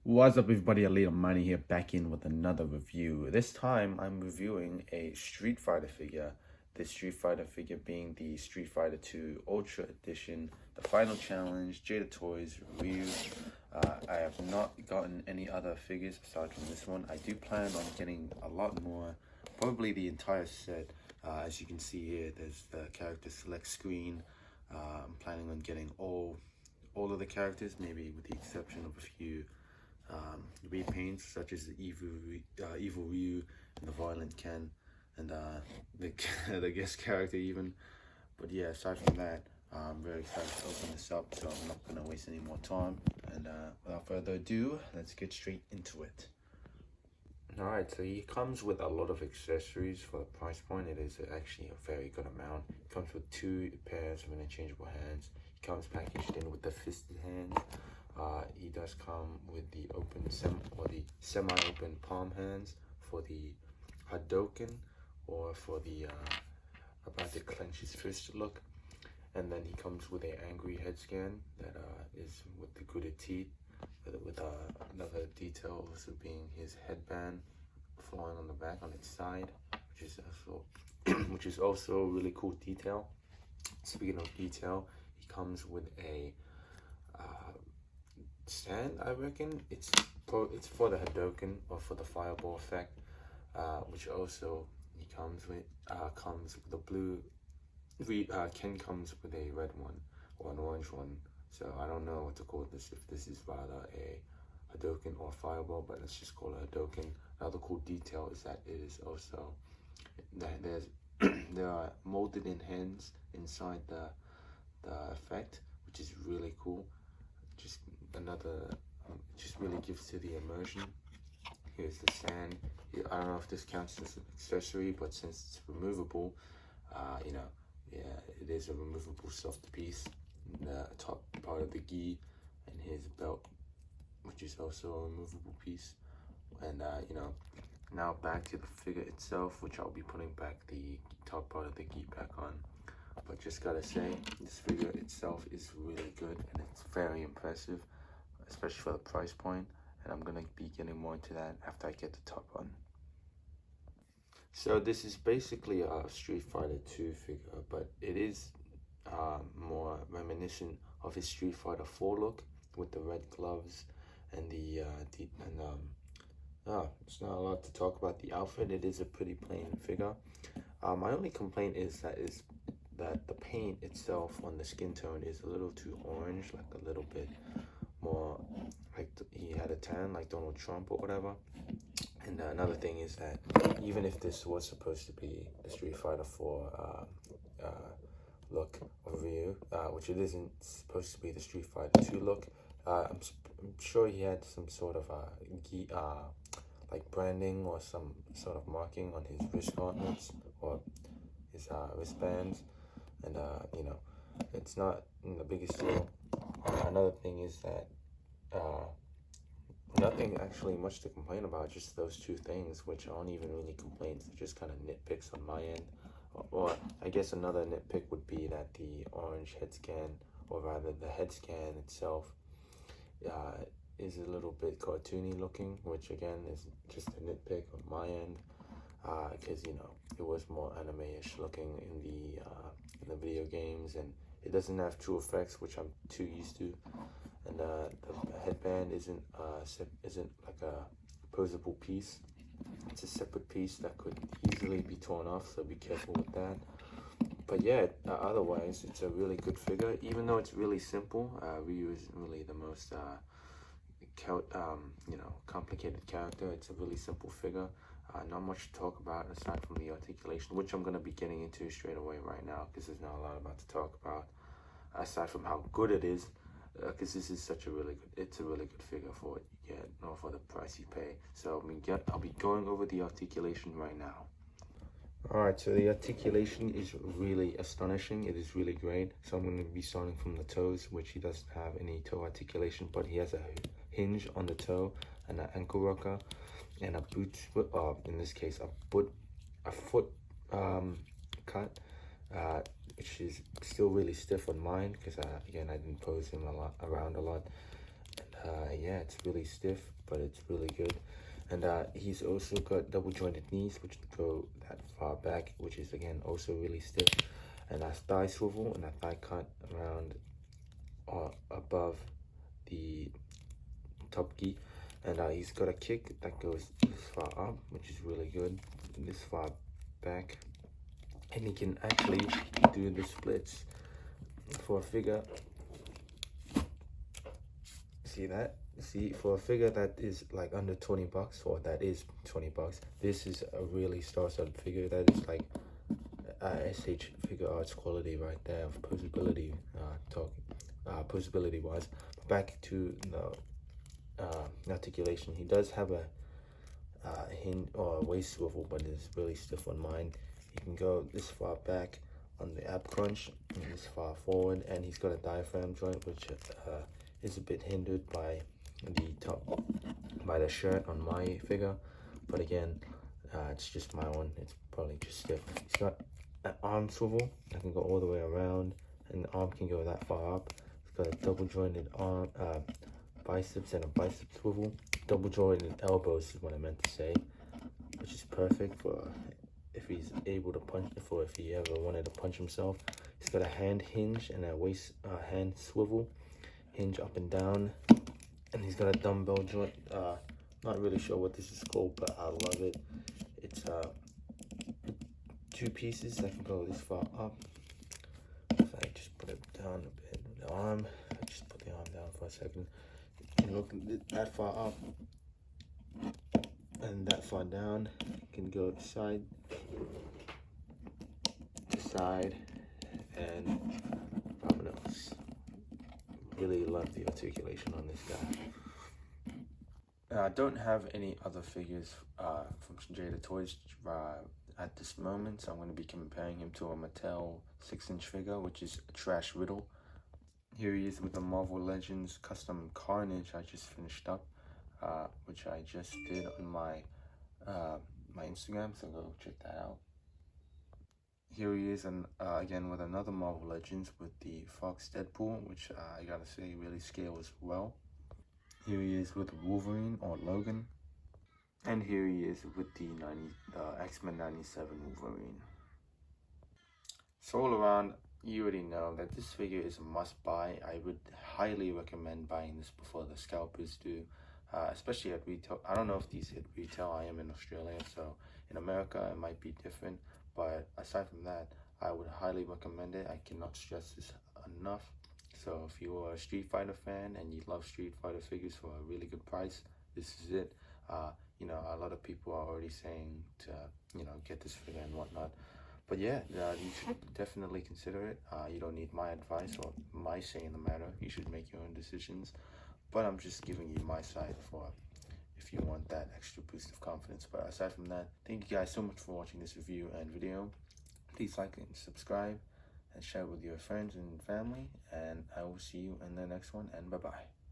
What's up, everybody? A little Money here, back in with another review. This time I'm reviewing a Street Fighter figure. This Street Fighter figure being the Street Fighter 2 Ultra Edition, the final challenge, Jada Toys Ryu. I have not gotten any other figures aside from this one. I do plan on getting a lot more, probably the entire set. As you can see here, there's the character select screen. I'm planning on getting all of the characters, maybe with the exception of a few repaints such as the evil Ryu and the violent Ken and the guest character even. But yeah, aside from that, I'm very excited to open this up, so I'm not gonna waste any more time. And without further ado, let's get straight into it. Alright, so he comes with a lot of accessories for the price point. It is actually a very good amount. It comes with 2 pairs of interchangeable hands. He comes packaged in with the fisted hands. He does come with the semi-open palm hands for the Hadoken, or for the about to clench his fist look. And then he comes with an angry head scan that is with the gritted teeth, with another detail also being his headband flowing on the back on its side, which is also a really cool detail. Speaking of detail, he comes with a stand. I reckon it's for the Hadoken, or for the fireball effect, which also he comes with the blue. Ken comes with a red one or an orange one, so I don't know what to call this, if this is rather a Hadoken or fireball, but let's just call it Hadoken. Another cool detail is that it is also there are molded in hands inside the effect, which is really cool. Just another, just really gives to the immersion. Here's the sand. I don't know if this counts as an accessory, but since it's removable, yeah, it is a removable soft piece. The top part of the gi and his belt, which is also a removable piece. And now back to the figure itself, which I'll be putting back the top part of the gi back on. But just gotta say, this figure itself is really good, and it's very impressive, especially for the price point. And I'm gonna be getting more into that after I get the top on. So this is basically a Street Fighter 2 figure, but it is more reminiscent of his Street Fighter 4 look, with the red gloves and it's not a lot to talk about the outfit. It is a pretty plain figure. My only complaint is that the paint itself on the skin tone is a little too orange, like a little bit more like he had a tan like Donald Trump or whatever. And another thing is that even if this was supposed to be the Street Fighter 4 look of Ryu, which it isn't supposed to be the Street Fighter 2 look, I'm sure he had some sort of like branding or some sort of marking on his wrist gauntlets or his wristbands, and it's not the biggest deal. Another thing is that nothing actually much to complain about, just those 2 things, which aren't even really complaints, they're just kind of nitpicks on my end. Or I guess another nitpick would be that the orange head scan, or rather the head scan itself, is a little bit cartoony looking, which again is just a nitpick on my end, because it was more anime-ish looking in the video games, and it doesn't have true effects, which I'm too used to. And the headband isn't like a posable piece. It's a separate piece that could easily be torn off, so be careful with that. But yeah, otherwise it's a really good figure, even though it's really simple. Ryu isn't really the most complicated character. It's a really simple figure. Not much to talk about aside from the articulation, which I'm going to be getting into straight away right now, because there's not a lot about to talk about aside from how good it is, because this is it's a really good figure for what you get, or for the price you pay. So I'll be going over the articulation right now. Alright, so the articulation is really astonishing. It is really great. So I'm going to be starting from the toes, which he doesn't have any toe articulation, but he has a hinge on the toe and an ankle rocker and a boot, in this case a foot cut, which is still really stiff on mine, because again, I didn't pose him around a lot. And yeah, it's really stiff, but it's really good. And he's also got double jointed knees, which go that far back, which is again also really stiff. And a thigh swivel and a thigh cut around above the top gi. And he's got a kick that goes this far up, which is really good, this far back. And he can actually do the splits for a figure. See that? See, for a figure that is like under 20 bucks, or that is 20 bucks, this is a really star-studded figure. That is like SH Figure Arts quality right there of posability, posability wise. But back to the articulation, he does have a hinge or a waist swivel, but it's really stiff on mine. He can go this far back on the ab crunch and this far forward, and he's got a diaphragm joint, which is a bit hindered by the top, by the shirt on my figure. But again, it's just my one, it's probably just stiff. He's got an arm swivel that can go all the way around, and the arm can go that far up. He's got a double jointed arm, biceps, and a bicep swivel. Double jointed elbows is what I meant to say, which is perfect for if he's able to punch, for if he ever wanted to punch himself. He's got a hand hinge and a waist hand swivel, hinge up and down, and he's got a dumbbell joint. Not really sure what this is called, but I love it. It's two pieces that can go this far up. If I just put it down a bit, the arm, I just put the arm down for a second. And look that far up and that far down. You can go side to side, and what else? Really love the articulation on this guy. I don't have any other figures from Jada Toys at this moment, so I'm going to be comparing him to a Mattel 6-inch figure, which is Trash Riddle. Here he is with the Marvel Legends custom Carnage I just finished up, which I just did on my my Instagram, so go check that out. Here he is, and again with another Marvel Legends with the Fox Deadpool, which I gotta say really scales well. Here he is with Wolverine or Logan, and here he is with the X-Men 97 Wolverine. So all around, you already know that this figure is a must-buy. I would highly recommend buying this before the scalpers do, especially at retail. I don't know if these hit retail. I am in Australia, so in America it might be different. But aside from that, I would highly recommend it. I cannot stress this enough. So if you are a Street Fighter fan and you love Street Fighter figures for a really good price, this is it. You know, a lot of people are already saying to, you know, get this figure and whatnot. But yeah, you should definitely consider it. You don't need my advice or my say in the matter. You should make your own decisions. But I'm just giving you my side for if you want that extra boost of confidence. But aside from that, thank you guys so much for watching this review and video. Please like and subscribe and share with your friends and family. And I will see you in the next one. And bye-bye.